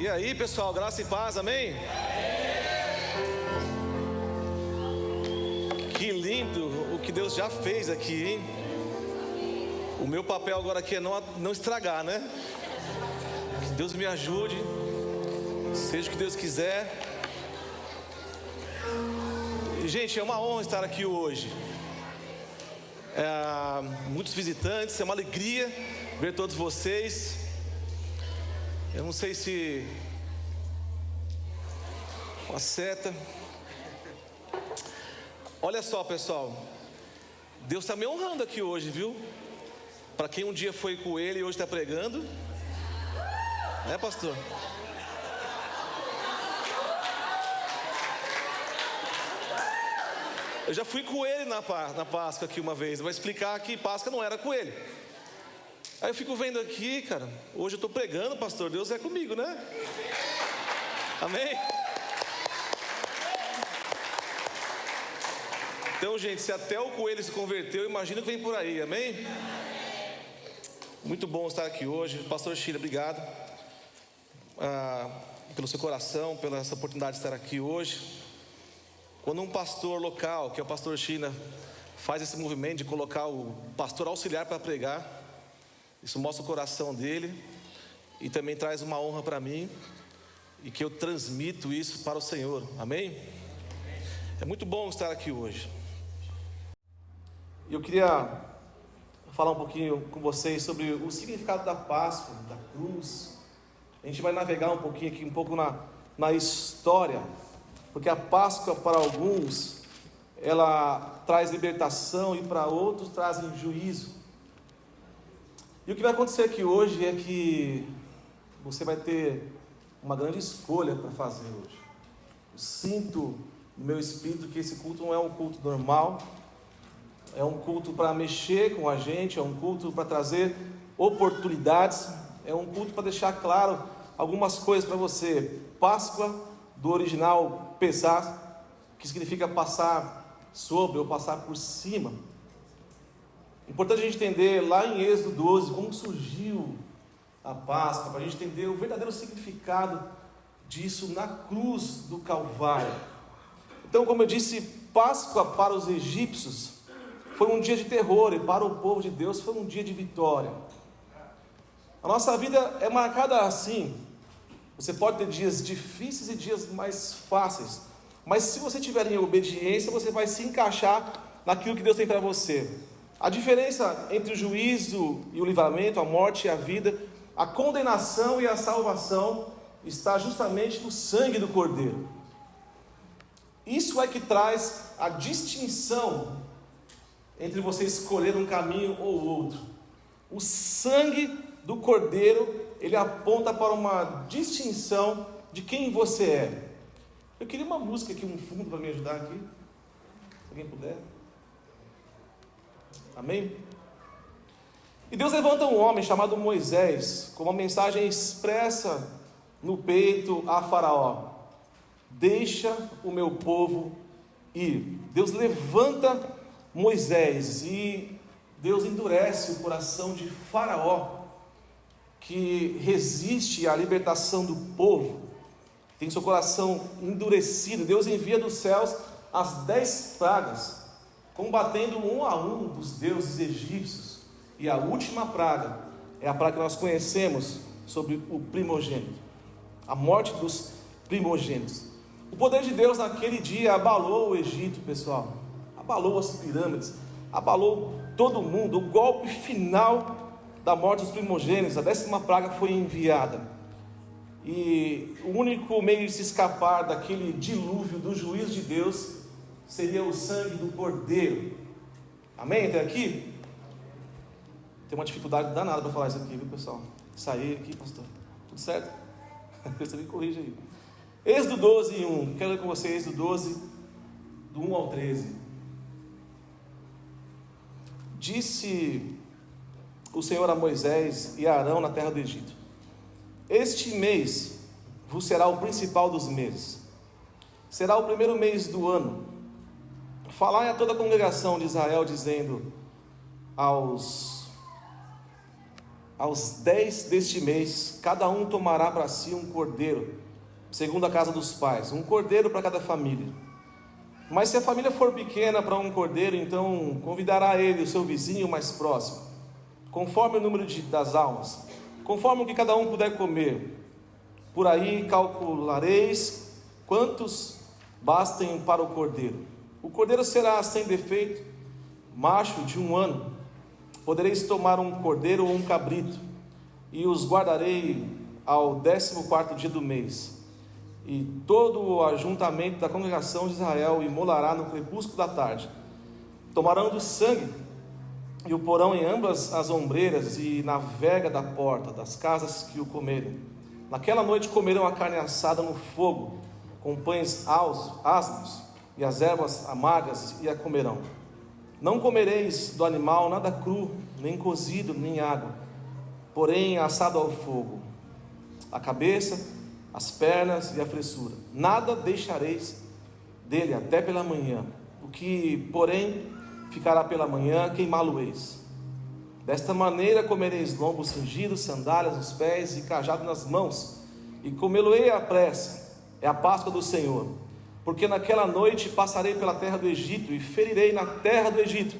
E aí, pessoal, graça e paz, amém? Que lindo o que Deus já fez aqui, hein? O meu papel agora aqui é não estragar, né? Que Deus me ajude, seja o que Deus quiser. Gente, é uma honra estar aqui hoje. Muitos visitantes, é uma alegria ver todos vocês. Eu não sei se uma seta. Olha só, pessoal, Deus está me honrando aqui hoje, viu? Para quem um dia foi com Ele e hoje está pregando, né, pastor? Eu já fui com Ele na Páscoa aqui uma vez. Vou explicar que Páscoa não era com Ele. Aí eu fico vendo aqui, cara, hoje eu estou pregando, pastor, Deus é comigo, né? Amém? Então, gente, se até o coelho se converteu, imagina que vem por aí, amém? Muito bom estar aqui hoje. Pastor Sheila, obrigado pelo seu coração, pela essa oportunidade de estar aqui hoje. Quando um pastor local, que é o pastor Sheila, faz esse movimento de colocar o pastor auxiliar para pregar, isso mostra o coração dele e também traz uma honra para mim, e que eu transmito isso para o Senhor, amém? É muito bom estar aqui hoje. Eu queria falar um pouquinho com vocês sobre o significado da Páscoa, da cruz. A gente vai navegar um pouquinho aqui, um pouco na história, porque a Páscoa para alguns ela traz libertação e para outros trazem juízo. E o que vai acontecer aqui hoje é que você vai ter uma grande escolha para fazer hoje. Eu sinto no meu espírito que esse culto não é um culto normal, é um culto para mexer com a gente, é um culto para trazer oportunidades, é um culto para deixar claro algumas coisas para você. Páscoa, do original pesar, que significa passar sobre ou passar por cima. Importante a gente entender lá em Êxodo 12 como surgiu a Páscoa, para a gente entender o verdadeiro significado disso na cruz do Calvário. Então, como eu disse, Páscoa para os egípcios foi um dia de terror, e para o povo de Deus foi um dia de vitória. A nossa vida é marcada assim. Você pode ter dias difíceis e dias mais fáceis, mas se você tiver em obediência, você vai se encaixar naquilo que Deus tem para você. A diferença entre o juízo e o livramento, a morte e a vida, a condenação e a salvação, está justamente no sangue do Cordeiro. Isso é que traz a distinção entre você escolher um caminho ou outro. O sangue do Cordeiro, ele aponta para uma distinção de quem você é. Eu queria uma música aqui, um fundo para me ajudar aqui, se alguém puder. Amém? E Deus levanta um homem chamado Moisés, com uma mensagem expressa no peito a Faraó: deixa o meu povo ir. Deus levanta Moisés e Deus endurece o coração de Faraó, que resiste à libertação do povo, tem seu coração endurecido. Deus envia dos céus as 10 pragas, combatendo um a um dos deuses egípcios. E a última praga é a praga que nós conhecemos sobre o primogênito, a morte dos primogênitos. O poder de Deus naquele dia abalou o Egito, pessoal, abalou as pirâmides, abalou todo mundo. O golpe final da morte dos primogênitos, a 10ª praga foi enviada, e o único meio de se escapar daquele dilúvio do juízo de Deus seria o sangue do Cordeiro. Amém? Até aqui? Tem uma dificuldade danada para falar isso aqui, viu, pessoal? Sair aqui, pastor. Tudo certo? Você me corrige aí. Êxodo 12, 1. Quero ler com você Êxodo 12, do 1 ao 13. Disse o Senhor a Moisés e a Arão na terra do Egito: este mês vos será o principal dos meses, será o primeiro mês do ano. Falai a toda a congregação de Israel, dizendo aos aos 10 deste mês, cada um tomará para si um cordeiro, segundo a casa dos pais, um cordeiro para cada família. Mas se a família for pequena para um cordeiro, então convidará ele, o seu vizinho mais próximo, conforme o número das almas, conforme o que cada um puder comer. Por aí calculareis quantos bastem para o cordeiro. O cordeiro será sem defeito, macho de 1 ano. Podereis tomar um cordeiro ou um cabrito, e os guardarei ao 14º dia do mês. E todo o ajuntamento da congregação de Israel imolará no crepúsculo da tarde. Tomarão do sangue e o porão em ambas as ombreiras e na vega da porta das casas que o comerem. Naquela noite comerão a carne assada no fogo, com pães asmos e as ervas amargas, e a comerão. Não comereis do animal nada cru, nem cozido, nem água, porém assado ao fogo, a cabeça, as pernas e a fressura. Nada deixareis dele até pela manhã. O que, porém, ficará pela manhã, queimá-lo-eis. Desta maneira comereis lombo cingido, sandálias nos pés e cajado nas mãos, e comê-lo-ei à pressa. É a Páscoa do Senhor. Porque naquela noite passarei pela terra do Egito, e ferirei na terra do Egito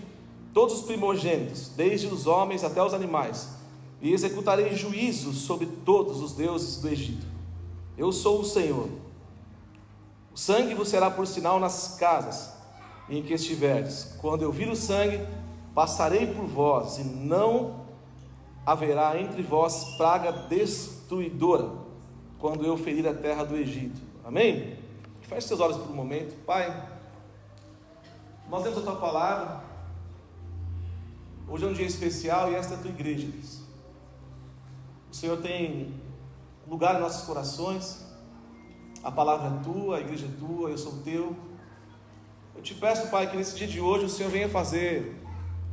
todos os primogênitos, desde os homens até os animais, e executarei juízo sobre todos os deuses do Egito. Eu sou o Senhor. O sangue vos será por sinal nas casas em que estiverdes. Quando eu vir o sangue, passarei por vós, e não haverá entre vós praga destruidora, quando eu ferir a terra do Egito. Amém? Feche seus olhos por um momento. Pai, nós temos a Tua palavra. Hoje é um dia especial e esta é a Tua igreja, Deus. O Senhor tem lugar em nossos corações. A palavra é Tua, a igreja é Tua, eu sou Teu. Eu te peço, Pai, que nesse dia de hoje o Senhor venha fazer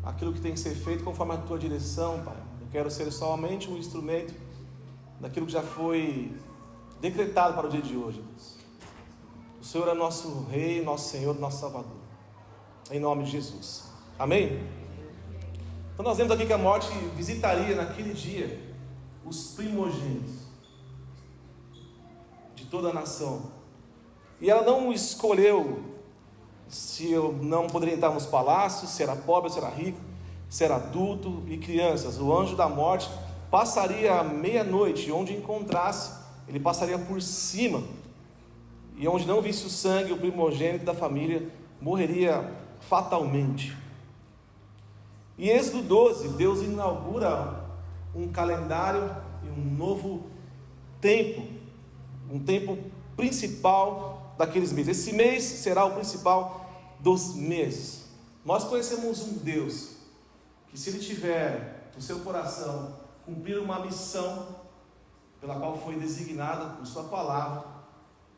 aquilo que tem que ser feito conforme a Tua direção, Pai. Eu quero ser somente um instrumento daquilo que já foi decretado para o dia de hoje, Deus. O Senhor é nosso Rei, nosso Senhor, nosso Salvador. Em nome de Jesus. Amém? Então nós vemos aqui que a morte visitaria naquele dia os primogênitos de toda a nação. E ela não escolheu se eu não poderia entrar nos palácios, se era pobre, se era rico, se era adulto e crianças. O anjo da morte passaria à meia-noite, onde encontrasse, ele passaria por cima, e onde não visse o sangue, o primogênito da família morreria fatalmente. Em Êxodo 12, Deus inaugura um calendário e um novo tempo, um tempo principal daqueles meses. Esse mês será o principal dos meses. Nós conhecemos um Deus que, se Ele tiver no seu coração cumprir uma missão pela qual foi designada por sua palavra,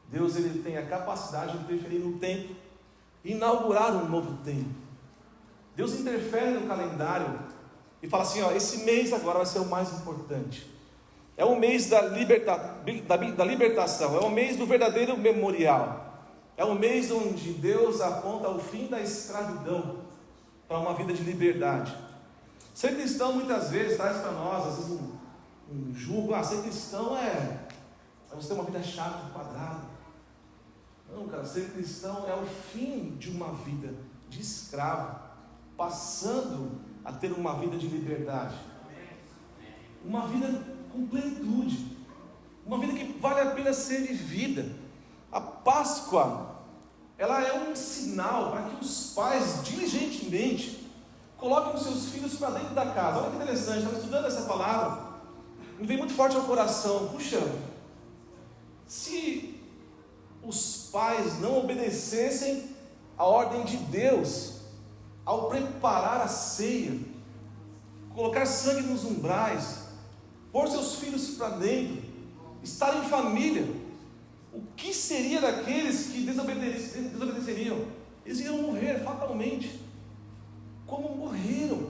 Deus ele tem a capacidade de interferir no tempo e inaugurar um novo tempo. Deus interfere no calendário e fala assim: esse mês agora vai ser o mais importante. É o mês da libertação, é o mês do verdadeiro memorial. É o mês onde Deus aponta o fim da escravidão para uma vida de liberdade. Ser cristão muitas vezes traz para nós, às vezes, um julgo. Ser cristão é você ter uma vida chata, quadrada. Não, cara, ser cristão é o fim de uma vida de escravo, passando a ter uma vida de liberdade, uma vida com plenitude, uma vida que vale a pena ser vivida. A Páscoa, ela é um sinal para que os pais diligentemente coloquem os seus filhos para dentro da casa. Olha que interessante, estava estudando essa palavra, me veio muito forte ao coração. Puxa, se os pais não obedecessem a ordem de Deus ao preparar a ceia, colocar sangue nos umbrais, pôr seus filhos para dentro, estar em família, o que seria daqueles que desobedeceriam? Eles iriam morrer fatalmente, como morreram.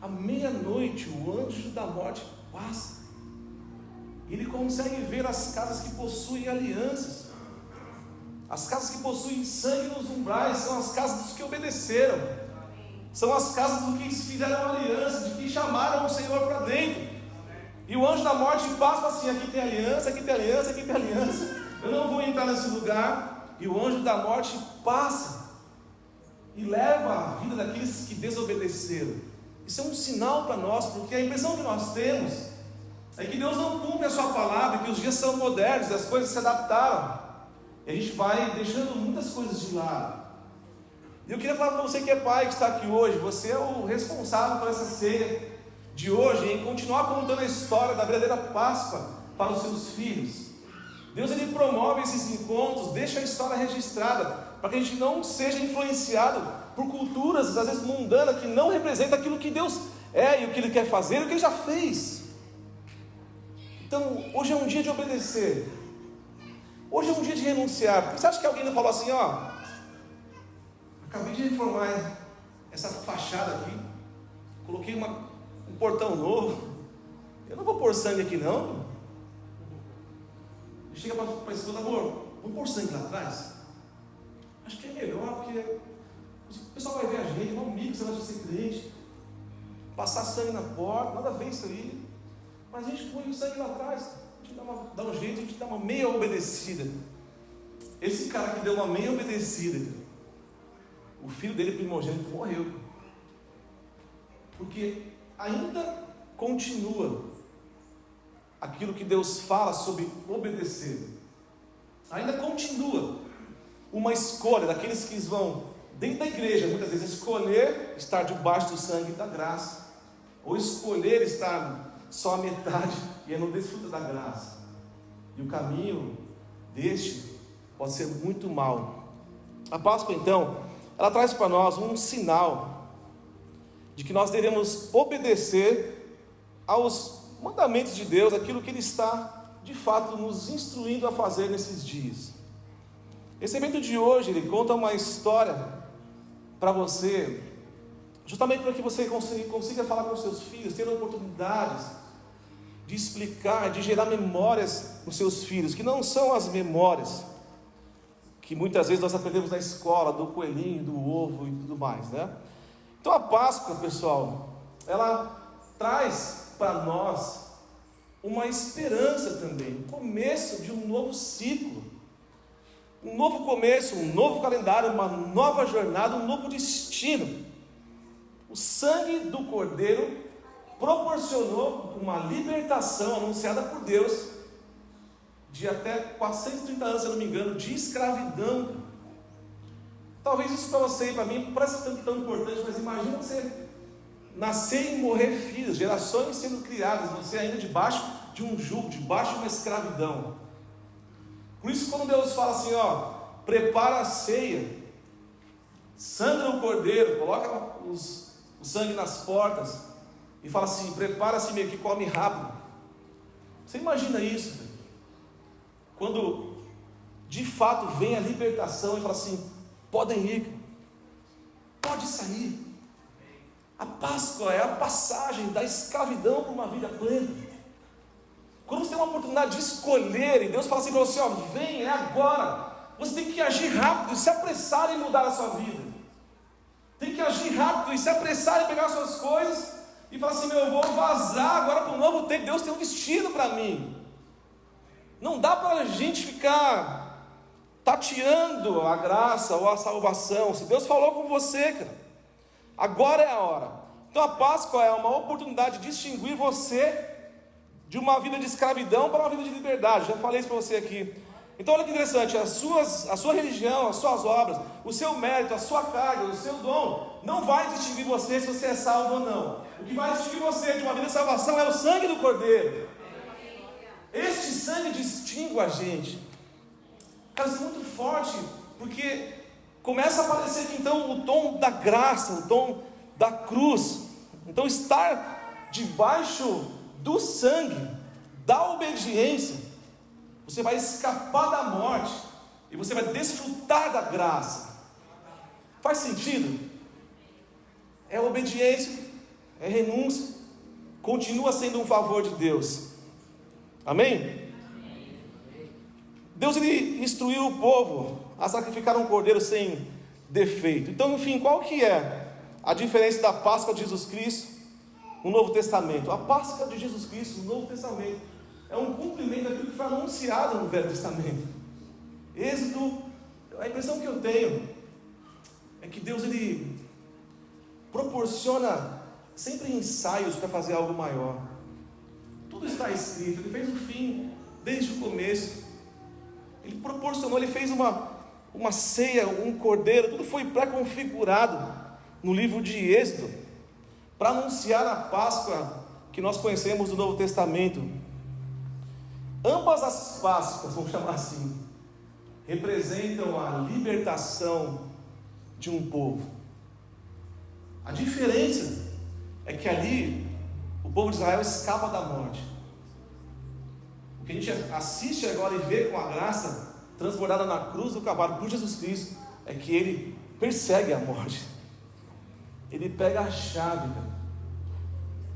À meia-noite o anjo da morte passa, ele consegue ver as casas que possuem alianças. As casas que possuem sangue nos umbrais são as casas dos que obedeceram. São as casas do que fizeram aliança, de que chamaram o Senhor para dentro. E o anjo da morte passa assim: aqui tem aliança, aqui tem aliança, aqui tem aliança. Eu não vou entrar nesse lugar. E o anjo da morte passa e leva a vida daqueles que desobedeceram. Isso é um sinal para nós, porque a impressão que nós temos é que Deus não cumpre a sua palavra, que os dias são modernos, as coisas se adaptaram, e a gente vai deixando muitas coisas de lado. E eu queria falar para você que é pai, que está aqui hoje, você é o responsável por essa ceia de hoje, em continuar contando a história da verdadeira Páscoa para os seus filhos. Deus, ele promove esses encontros, deixa a história registrada, para que a gente não seja influenciado por culturas, às vezes mundanas, que não representam aquilo que Deus é, e o que Ele quer fazer, e o que Ele já fez. Então, hoje é um dia de obedecer, hoje é um dia de renunciar. Porque você acha que alguém não falou assim: acabei de reformar essa fachada aqui, coloquei um portão novo, eu não vou pôr sangue aqui não. E chega para a esposa: amor, vamos pôr sangue lá atrás? Acho que é melhor, porque o pessoal vai ver a gente, não mico, você vai ser crente, passar sangue na porta, nada a ver isso aí. Mas a gente põe o sangue lá atrás, a gente dá um jeito, a gente dá uma meia obedecida. Esse cara que deu uma meia obedecida, o filho dele primogênito morreu, porque ainda continua aquilo que Deus fala sobre obedecer. Ainda continua uma escolha daqueles que vão dentro da igreja, muitas vezes, escolher estar debaixo do sangue da graça, ou escolher estar só a metade e não desfruta da graça. E o caminho deste pode ser muito mau. A Páscoa, então, ela traz para nós um sinal de que nós devemos obedecer aos mandamentos de Deus, aquilo que Ele está de fato nos instruindo a fazer nesses dias. Esse evento de hoje, ele conta uma história para você, justamente para que você consiga falar com os seus filhos, ter oportunidades de explicar, de gerar memórias nos seus filhos, que não são as memórias que muitas vezes nós aprendemos na escola, do coelhinho, do ovo e tudo mais, né? Então a Páscoa, pessoal, ela traz para nós uma esperança também, o começo de um novo ciclo, um novo começo, um novo calendário, uma nova jornada, um novo destino. O sangue do Cordeiro proporcionou uma libertação anunciada por Deus de até 430 anos, se eu não me engano, de escravidão. Talvez isso para você e para mim parece tão importante, mas imagina você nascer e morrer filhos, gerações sendo criadas, você ainda debaixo de um jugo, debaixo de uma escravidão. Por isso, quando Deus fala assim, prepara a ceia, sangra o cordeiro, coloca o sangue nas portas e fala assim: prepara-se meio que come rápido. Você imagina isso? Quando de fato vem a libertação e fala assim: podem ir, pode sair. A Páscoa é a passagem da escravidão para uma vida plena. Quando você tem uma oportunidade de escolher, e Deus fala assim para você: vem, é agora. Você tem que agir rápido e se apressar em mudar a sua vida. Tem que agir rápido e se apressar em pegar as suas coisas e falar assim: eu vou vazar agora para um novo tempo. Deus tem um destino para mim. Não dá para a gente ficar tateando a graça ou a salvação. Se Deus falou com você, cara, agora é a hora. Então a Páscoa é uma oportunidade de distinguir você de uma vida de escravidão para uma vida de liberdade. Já falei isso para você aqui. Então olha que interessante, a sua religião, as suas obras, o seu mérito, a sua carga, o seu dom, não vai distinguir você se você é salvo ou não. O que vai distinguir você de uma vida de salvação é o sangue do Cordeiro. Este sangue distingue a gente. Cara, isso é muito forte, porque começa a aparecer aqui então o tom da graça, o tom da cruz. Então estar debaixo do sangue, da obediência, você vai escapar da morte e você vai desfrutar da graça. Faz sentido? É obediência, é renúncia, continua sendo um favor de Deus. Amém? Deus, ele instruiu o povo a sacrificar um cordeiro sem defeito. Então, enfim, qual que é a diferença da Páscoa de Jesus Cristo no Novo Testamento. A Páscoa de Jesus Cristo no Novo Testamento é um cumprimento daquilo que foi anunciado no Velho Testamento. Êxodo, a impressão que eu tenho é que Deus, Ele proporciona sempre ensaios para fazer algo maior. Tudo está escrito, Ele fez o fim desde o começo. Ele proporcionou, Ele fez uma ceia, um cordeiro, tudo foi pré-configurado no livro de Êxodo, para anunciar a Páscoa que nós conhecemos do Novo Testamento. Ambas as Páscoas, vamos chamar assim, representam a libertação de um povo. A diferença é que ali o povo de Israel escapa da morte. O que a gente assiste agora e vê com a graça transbordada na cruz do Calvário por Jesus Cristo é que Ele persegue a morte. Ele pega a chave, cara,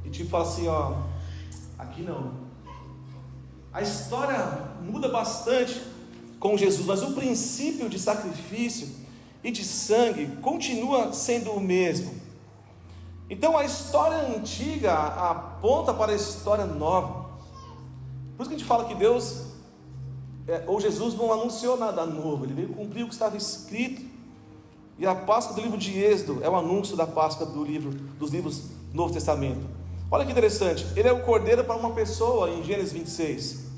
e tipo fala assim, ó, aqui não. A história muda bastante com Jesus, mas o princípio de sacrifício e de sangue continua sendo o mesmo. Então a história antiga aponta para a história nova. Por isso que a gente fala que Deus, ou Jesus, não anunciou nada novo. Ele veio cumprir o que estava escrito. E a Páscoa do livro de Êxodo é o anúncio da Páscoa dos livros do Novo Testamento. Olha que interessante, Ele é o cordeiro para uma pessoa em Gênesis 26.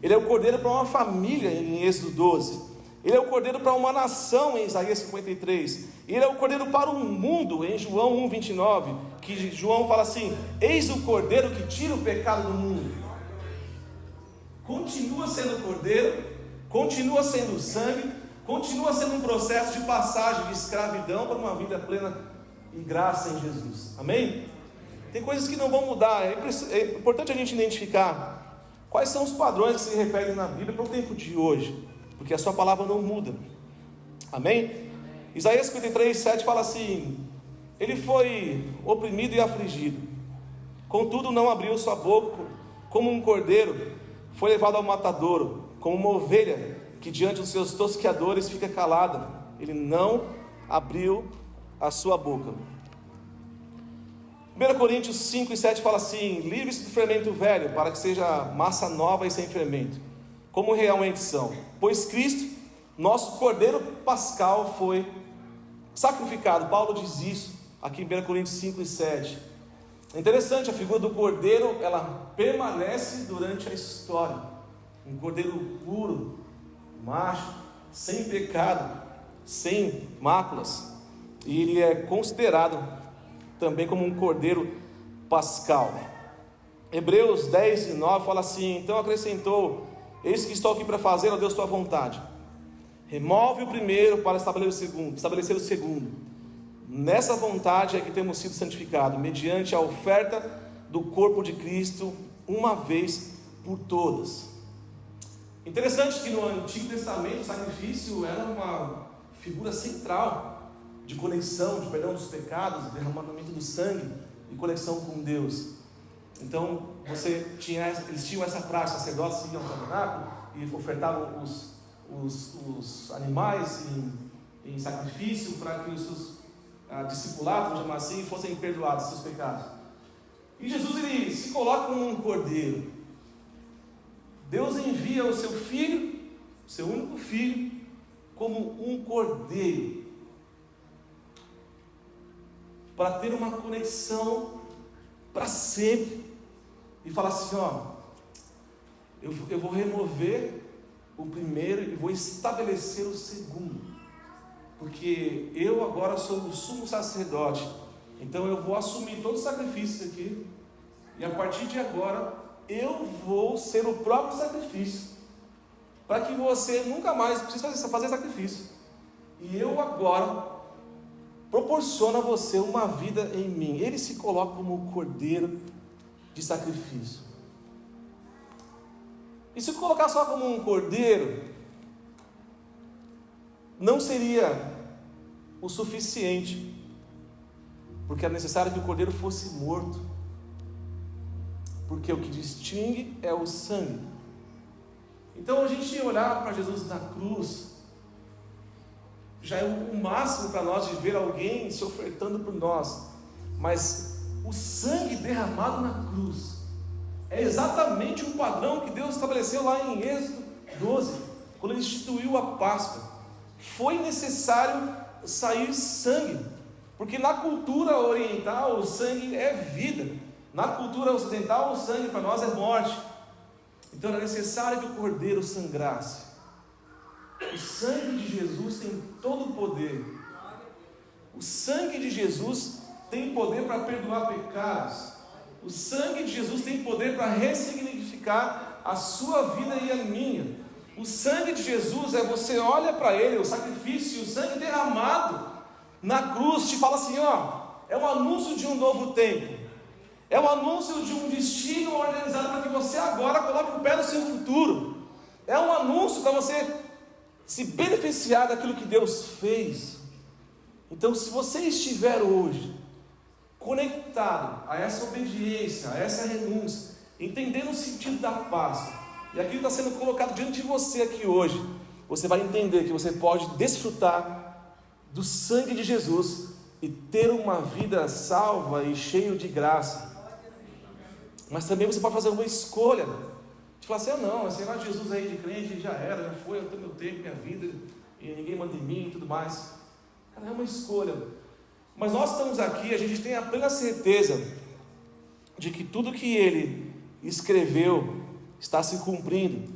Ele é o cordeiro para uma família em Êxodo 12. Ele é o cordeiro para uma nação em Isaías 53. Ele é o cordeiro para o mundo em João 1,29. Que João fala assim: eis o cordeiro que tira o pecado do mundo. Continua sendo o cordeiro, continua sendo o sangue, continua sendo um processo de passagem de escravidão para uma vida plena em graça em Jesus. Amém? Tem coisas que não vão mudar. É importante a gente identificar quais são os padrões que se repetem na Bíblia para o tempo de hoje, porque a sua palavra não muda. Amém? Isaías 53, 7 fala assim: ele foi oprimido e afligido, contudo não abriu sua boca. Como um cordeiro foi levado ao matadouro, como uma ovelha que diante dos seus tosqueadores fica calada, ele não abriu a sua boca. 1 Coríntios 5 e 7 fala assim: livre-se do fermento velho, para que seja massa nova e sem fermento, como realmente são. Pois Cristo, nosso cordeiro pascal, foi sacrificado. Paulo diz isso aqui em 1 Coríntios 5 e 7. É interessante, a figura do cordeiro, ela permanece durante a história. Um cordeiro puro, macho, sem pecado, sem máculas. E ele é considerado também como um cordeiro pascal. Hebreus 10 e 9 fala assim: então acrescentou: eis que estou aqui para fazer, ó Deus, tua vontade. Remove o primeiro para estabelecer o segundo. Nessa vontade é que temos sido santificados, mediante a oferta do corpo de Cristo, uma vez por todas. Interessante que no Antigo Testamento o sacrifício era uma figura central de conexão, de perdão dos pecados, derramamento do sangue e conexão com Deus. Então eles tinham essa prática, os sacerdotes iam ao tabernáculo e ofertavam os animais em sacrifício para que os seus discipulados, vamos chamar assim, fossem perdoados seus pecados. E Jesus, ele se coloca como um cordeiro. Deus envia o seu filho, o seu único filho, como um cordeiro, para ter uma conexão para sempre, e falar assim: ó, eu vou remover o primeiro e vou estabelecer o segundo, porque eu agora sou o sumo sacerdote, então eu vou assumir todos os sacrifícios aqui, e a partir de agora eu vou ser o próprio sacrifício, para que você nunca mais precise fazer sacrifício, e eu agora proporciona a você uma vida em mim. Ele se coloca como um cordeiro de sacrifício. E se colocar só como um cordeiro, não seria o suficiente, porque era necessário que o cordeiro fosse morto, porque o que distingue é o sangue. Então a gente olhar para Jesus na cruz, já é o máximo para nós de ver alguém se ofertando por nós, mas o sangue derramado na cruz é exatamente o padrão que Deus estabeleceu lá em Êxodo 12, quando Ele instituiu a Páscoa. Foi necessário sair sangue, porque na cultura oriental o sangue é vida, na cultura ocidental o sangue para nós é morte. Então era necessário que o cordeiro sangrasse. O sangue de Jesus tem todo o poder. O sangue de Jesus tem poder para perdoar pecados. O sangue de Jesus tem poder para ressignificar a sua vida e a minha. O sangue de Jesus é, você olha para Ele, o sacrifício, o sangue derramado na cruz te fala assim, é um anúncio de um novo tempo, é um anúncio de um destino organizado para que você agora coloque o pé no seu futuro, é um anúncio para você se beneficiar daquilo que Deus fez. Então, se você estiver hoje conectado a essa obediência, a essa renúncia, entendendo o sentido da Páscoa, e aquilo está sendo colocado diante de você aqui hoje, você vai entender que você pode desfrutar do sangue de Jesus e ter uma vida salva e cheio de graça. Mas também você pode fazer uma escolha de falar assim, não, esse negócio de Jesus aí de crente já era, já foi, eu tenho meu tempo, minha vida, e ninguém manda em mim e tudo mais. Cara, é uma escolha. Mas nós estamos aqui, a gente tem a plena certeza de que tudo que Ele escreveu está se cumprindo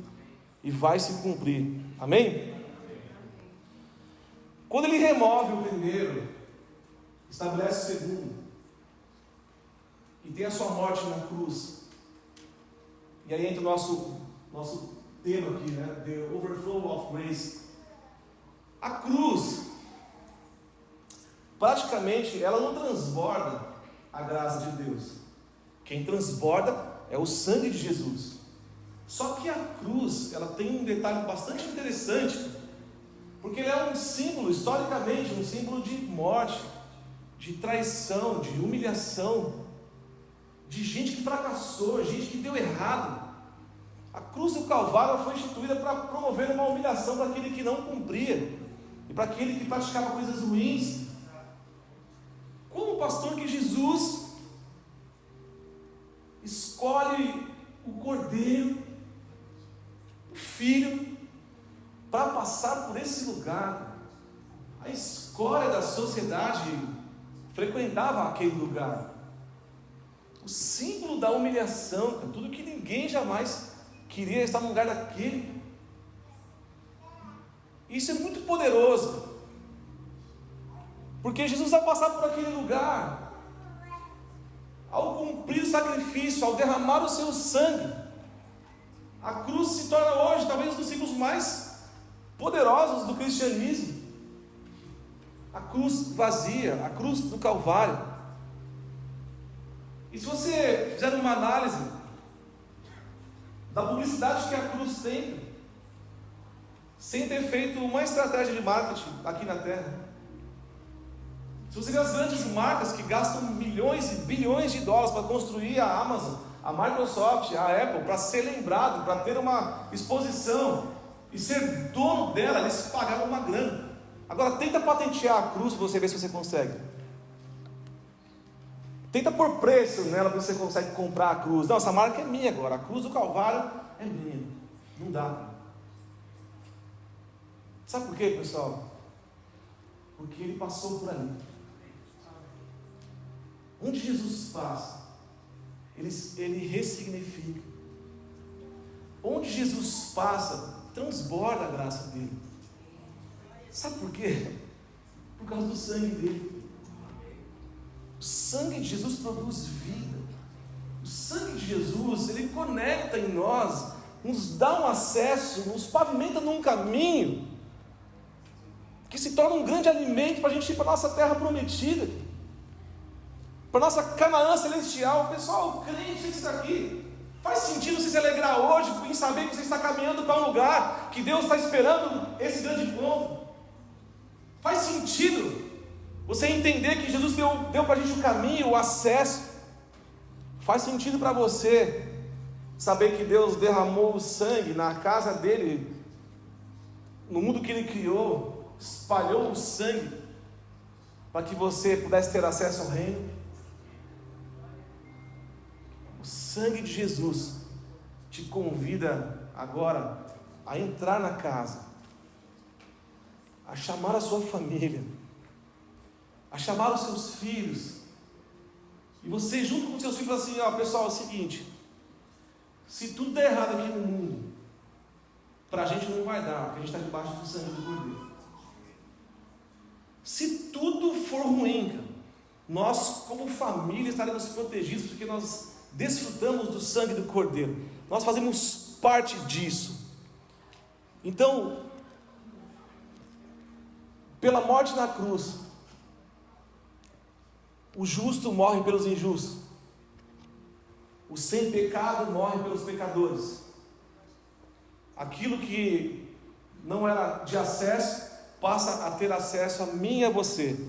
e vai se cumprir. Amém? Quando Ele remove o primeiro, estabelece o segundo, e tem a sua morte na cruz, e aí entra o nosso tema aqui, né? The overflow of grace. A cruz, praticamente, ela não transborda a graça de Deus. Quem transborda é o sangue de Jesus. Só que a cruz, ela tem um detalhe bastante interessante, porque ele é um símbolo, historicamente, um símbolo de morte, de traição, de humilhação, de gente que fracassou, gente que deu errado. A cruz do Calvário foi instituída para promover uma humilhação para aquele que não cumpria, e para aquele que praticava coisas ruins. Como pastor que Jesus escolhe o Cordeiro, o Filho, para passar por esse lugar. A escória da sociedade frequentava aquele lugar. O símbolo da humilhação, tudo que ninguém jamais queria estar no lugar daquele. Isso é muito poderoso, porque Jesus vai passar por aquele lugar, ao cumprir o sacrifício, ao derramar o seu sangue. A cruz se torna hoje talvez um dos símbolos mais poderosos do cristianismo. A cruz vazia, a cruz do Calvário. E se você fizer uma análise da publicidade que a cruz tem, sem ter feito uma estratégia de marketing aqui na Terra, se você vê as grandes marcas que gastam milhões e bilhões de dólares para construir a Amazon, a Microsoft, a Apple, para ser lembrado, para ter uma exposição e ser dono dela, eles pagaram uma grana. Agora tenta patentear a cruz para você ver se você consegue. Tenta pôr preço nela para você consegue comprar a cruz. Não, essa marca é minha agora, a cruz do Calvário é minha. Não dá. Sabe por quê, pessoal? Porque Ele passou por ali. Onde Jesus passa, Ele ressignifica. Onde Jesus passa, transborda a graça dele. Sabe por quê? Por causa do sangue dele. O sangue de Jesus produz vida. O sangue de Jesus, ele conecta em nós, nos dá um acesso, nos pavimenta num caminho que se torna um grande alimento para a gente ir para a nossa terra prometida, para a nossa Canaã celestial. Pessoal, crente que está aqui, faz sentido você se alegrar hoje em saber que você está caminhando para um lugar que Deus está esperando esse grande encontro. Faz sentido você entender que Jesus deu para a gente o caminho, o acesso. Faz sentido para você saber que Deus derramou o sangue na casa dele, no mundo que Ele criou, espalhou o sangue para que você pudesse ter acesso ao reino. O sangue de Jesus te convida agora a entrar na casa, a chamar a sua família, a chamar os seus filhos, e você junto com os seus filhos fala assim: ó, pessoal, é o seguinte, se tudo der errado aqui no mundo, para a gente não vai dar, porque a gente está debaixo do sangue do Cordeiro. Se tudo for ruim, cara, nós como família estaremos protegidos, porque nós desfrutamos do sangue do Cordeiro, nós fazemos parte disso. Então, pela morte na cruz, o justo morre pelos injustos, o sem pecado morre pelos pecadores. Aquilo que não era de acesso passa a ter acesso a mim e a você,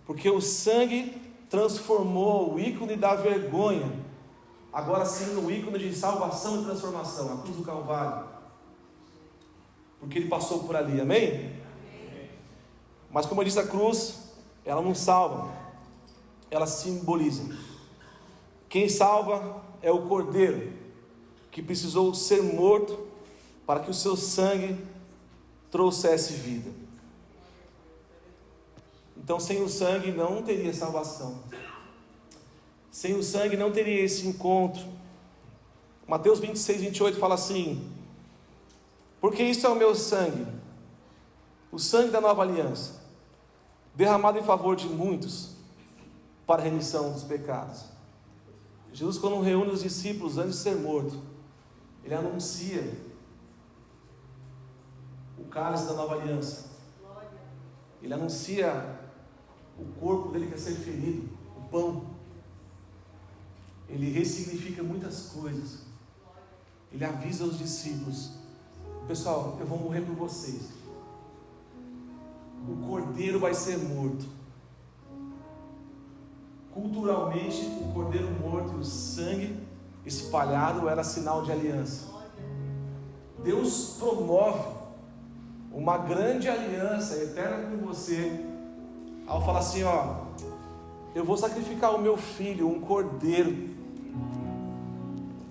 porque o sangue transformou o ícone da vergonha, agora sim no ícone de salvação e transformação, a cruz do Calvário, porque ele passou por ali, amém? Mas como eu disse, a cruz, ela não salva, ela simboliza. Quem salva é o Cordeiro, que precisou ser morto para que o seu sangue trouxesse vida. Então, sem o sangue não teria salvação, sem o sangue não teria esse encontro. Mateus 26, 28 fala assim: porque isso é o meu sangue, o sangue da nova aliança, derramado em favor de muitos, para a remissão dos pecados. Jesus, quando reúne os discípulos antes de ser morto, ele anuncia o cálice da nova aliança, ele anuncia o corpo dele que vai ser ferido, o pão. Ele ressignifica muitas coisas. Ele avisa os discípulos: pessoal, eu vou morrer por vocês, o cordeiro vai ser morto. Culturalmente, o cordeiro morto e o sangue espalhado era sinal de aliança. Deus promove uma grande aliança eterna com você, ao falar assim: ó, eu vou sacrificar o meu filho, um cordeiro,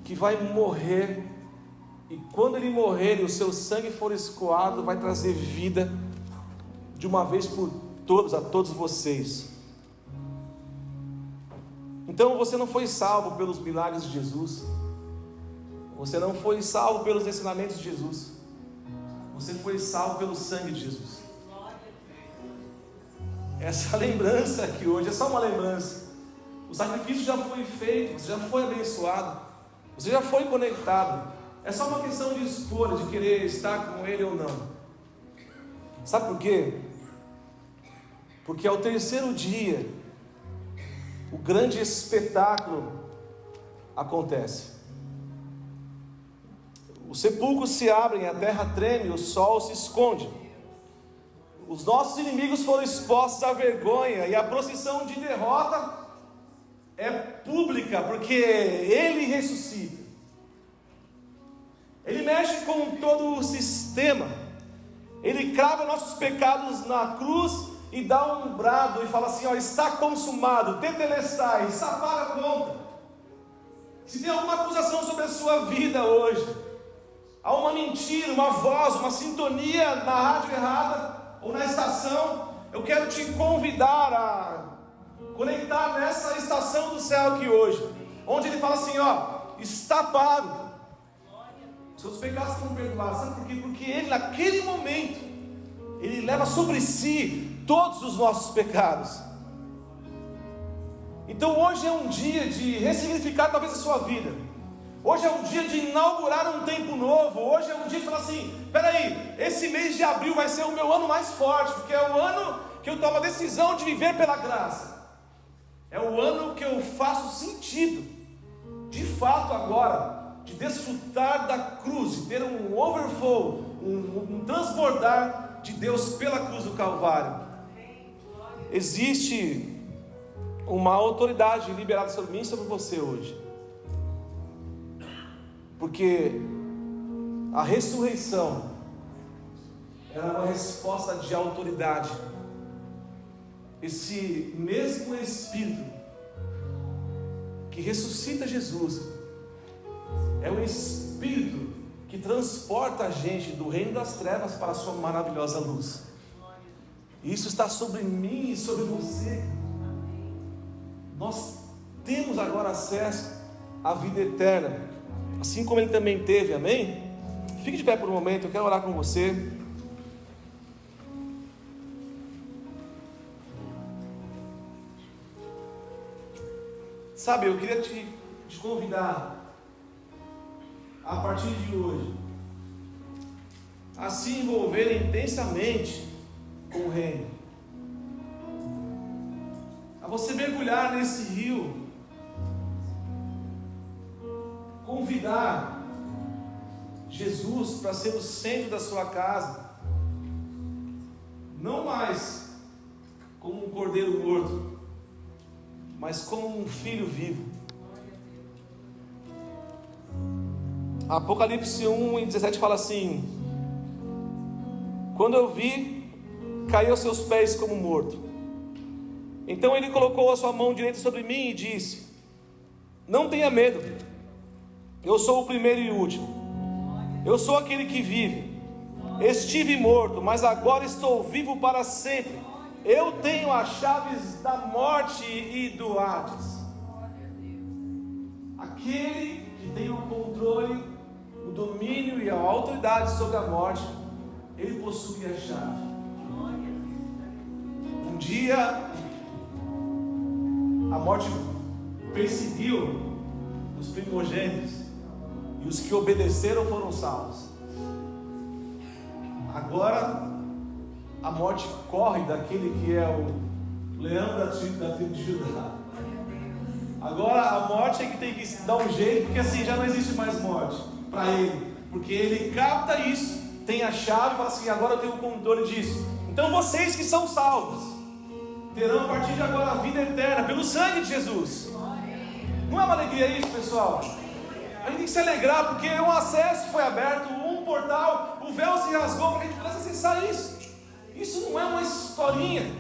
que vai morrer, e quando ele morrer e o seu sangue for escoado, vai trazer vida de uma vez por todas a todos vocês. Então você não foi salvo pelos milagres de Jesus, você não foi salvo pelos ensinamentos de Jesus, você foi salvo pelo sangue de Jesus. Essa lembrança aqui hoje é só uma lembrança. O sacrifício já foi feito, você já foi abençoado, você já foi conectado. É só uma questão de escolha, de querer estar com Ele ou não. Sabe por quê? Porque ao terceiro dia, o grande espetáculo acontece. Os sepulcros se abrem, a terra treme, o sol se esconde. Os nossos inimigos foram expostos à vergonha, e a procissão de derrota é pública, porque Ele ressuscita. Ele mexe com todo o sistema. Ele crava nossos pecados na cruz e dá um brado e fala assim: ó, está consumado, tetelestai, está paga a conta. Se tem alguma acusação sobre a sua vida hoje, há uma mentira, uma voz, uma sintonia na rádio errada ou na estação, eu quero te convidar a conectar nessa estação do céu aqui hoje, onde ele fala assim: ó, está pago, seus pecados estão perdoados. Sabe por quê? Porque Ele, naquele momento, Ele leva sobre si todos os nossos pecados. Então hoje é um dia de ressignificar talvez a sua vida. Hoje é um dia de inaugurar um tempo novo. Hoje é um dia de falar assim: peraí, esse mês de abril vai ser o meu ano mais forte, porque é o ano que eu tomo a decisão de viver pela graça. É o ano que eu faço sentido, de fato agora, de desfrutar da cruz, de ter um overflow, um transbordar de Deus pela cruz do Calvário. Existe uma autoridade liberada sobre mim e sobre você hoje, porque a ressurreição era uma resposta de autoridade. Esse mesmo Espírito que ressuscita Jesus é o Espírito que transporta a gente do reino das trevas para a sua maravilhosa luz. E isso está sobre mim e sobre você. Nós temos agora acesso à vida eterna, assim como Ele também teve, amém? Fique de pé por um momento, eu quero orar com você. Sabe, eu queria te convidar, a partir de hoje, a se envolver intensamente com o reino, a você mergulhar nesse rio, convidar Jesus para ser o centro da sua casa, não mais como um cordeiro morto, mas como um filho vivo. Apocalipse 1:17 fala assim: quando eu vi, caí aos seus pés como morto. Então ele colocou a sua mão direita sobre mim e disse: não tenha medo, eu sou o primeiro e o último, eu sou aquele que vive. Estive morto, mas agora estou vivo para sempre. Eu tenho as chaves da morte e do Hades. Aquele que tem o controle, o domínio e a autoridade sobre a morte, ele possui a chave. Um dia a morte perseguiu os primogênitos, e os que obedeceram foram salvos. Agora a morte corre daquele que é o leão da tribo de Judá. Agora a morte é que tem que dar um jeito, porque assim já não existe mais morte para ele, porque ele capta isso, tem a chave e fala assim: agora eu tenho o controle disso. Então vocês que são salvos terão a partir de agora a vida eterna pelo sangue de Jesus. Não é uma alegria isso, pessoal? A gente tem que se alegrar porque um acesso foi aberto, um portal, o véu se rasgou para que a gente pudesse acessar isso. Isso não é uma historinha,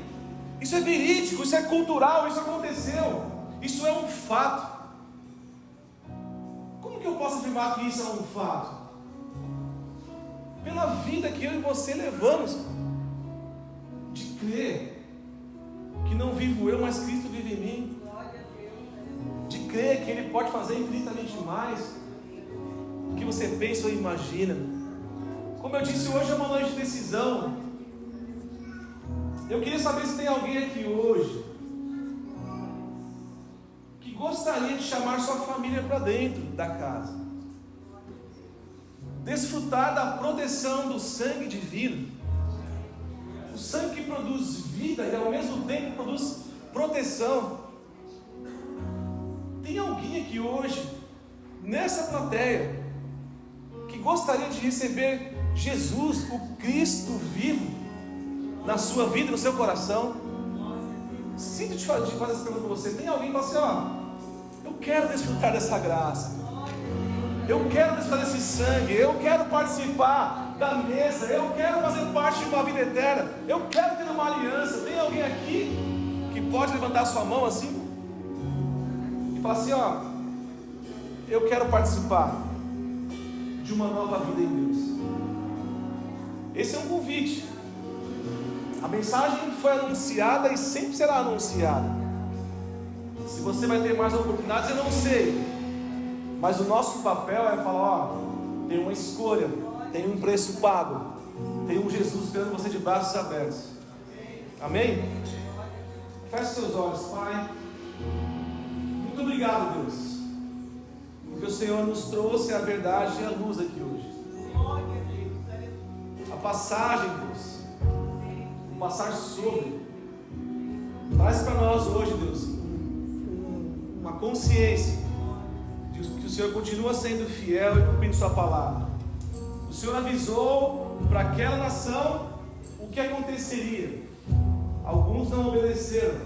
isso é verídico, isso é cultural, isso aconteceu, isso é um fato. Como que eu posso afirmar que isso é um fato? Pela vida que eu e você levamos, de crer que não vivo eu, mas Cristo vive em mim, de crer que Ele pode fazer infinitamente mais do que você pensa ou imagina. Como eu disse, hoje é uma noite de decisão. Eu queria saber se tem alguém aqui hoje que gostaria de chamar sua família para dentro da casa, desfrutar da proteção do sangue divino, o sangue que produz vida e ao mesmo tempo produz proteção. Tem alguém aqui hoje, nessa plateia, que gostaria de receber Jesus, o Cristo vivo, na sua vida, no seu coração? Sinto de fazer essa pergunta para você. Tem alguém que fala assim: eu quero desfrutar dessa graça, eu quero desfrutar desse sangue, eu quero participar da mesa, eu quero fazer parte de uma vida eterna, eu quero ter uma aliança. Tem alguém aqui que pode levantar sua mão assim e falar assim: eu quero participar de uma nova vida em Deus? Esse é um convite. A mensagem foi anunciada e sempre será anunciada. Se você vai ter mais oportunidades, eu não sei, mas o nosso papel é falar: tem uma escolha, tem um preço pago, tem um Jesus esperando você de braços abertos. Amém? Feche seus olhos, Pai. Muito obrigado, Deus, porque o Senhor nos trouxe a verdade e a luz aqui hoje. A passagem, Deus, passar sobre, traz para nós hoje, Deus, uma consciência de que o Senhor continua sendo fiel e cumprindo sua palavra. O Senhor avisou para aquela nação o que aconteceria. Alguns não obedeceram,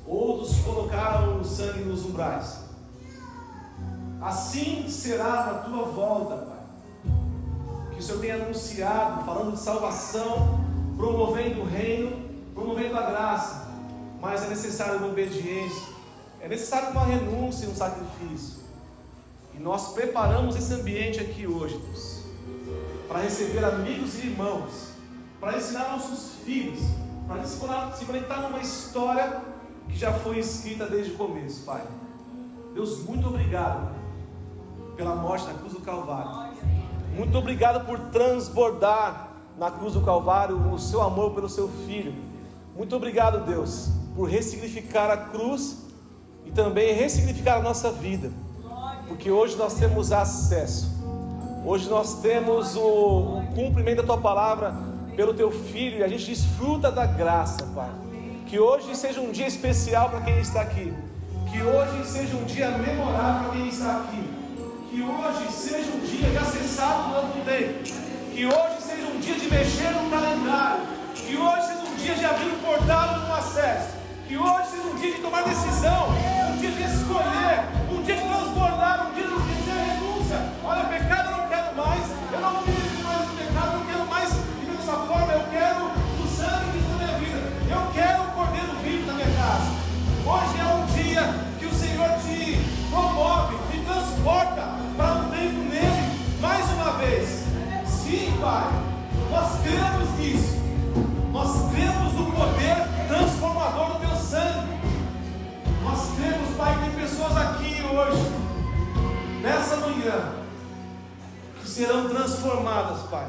outros colocaram o sangue nos umbrais. Assim será na tua volta, Pai. Que que o Senhor tem anunciado, falando de salvação, promovendo o reino, promovendo a graça, mas é necessário uma obediência, é necessário uma renúncia e um sacrifício. E nós preparamos esse ambiente aqui hoje, Deus, para receber amigos e irmãos, para ensinar nossos filhos, para se conectar numa história que já foi escrita desde o começo, Pai. Deus, muito obrigado pela morte na cruz do Calvário. Muito obrigado por transbordar na cruz do Calvário o seu amor pelo seu Filho. Muito obrigado, Deus, por ressignificar a cruz e também ressignificar a nossa vida, porque hoje nós temos acesso, hoje nós temos o cumprimento da Tua Palavra pelo Teu Filho, e a gente desfruta da graça, Pai. Que hoje seja um dia especial para quem está aqui, que hoje seja um dia memorável para quem está aqui, que hoje seja um dia de acessar um novo tempo, que hoje seja um dia de mexer no calendário, que hoje seja um dia de abrir um portal no acesso, que hoje seja um dia de tomar decisão, um dia de escolher, um dia de transbordar, um dia de dizer renúncia. Olha, pecado eu não quero mais, eu não vivo mais do pecado, eu não quero mais viver dessa forma, eu quero o sangue de minha vida, eu quero o Cordeiro vivo na minha casa. Hoje é um dia que o Senhor te promove, te transporta para um tempo nele, mais uma vez. Sim, Pai, nós cremos nisso, nós cremos no poder transformador do Teu sangue. Nós cremos, Pai, que tem pessoas aqui hoje, nessa manhã, que serão transformadas, Pai,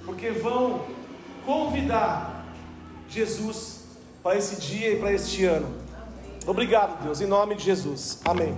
porque vão convidar Jesus para esse dia e para este ano. Obrigado, Deus, em nome de Jesus, amém.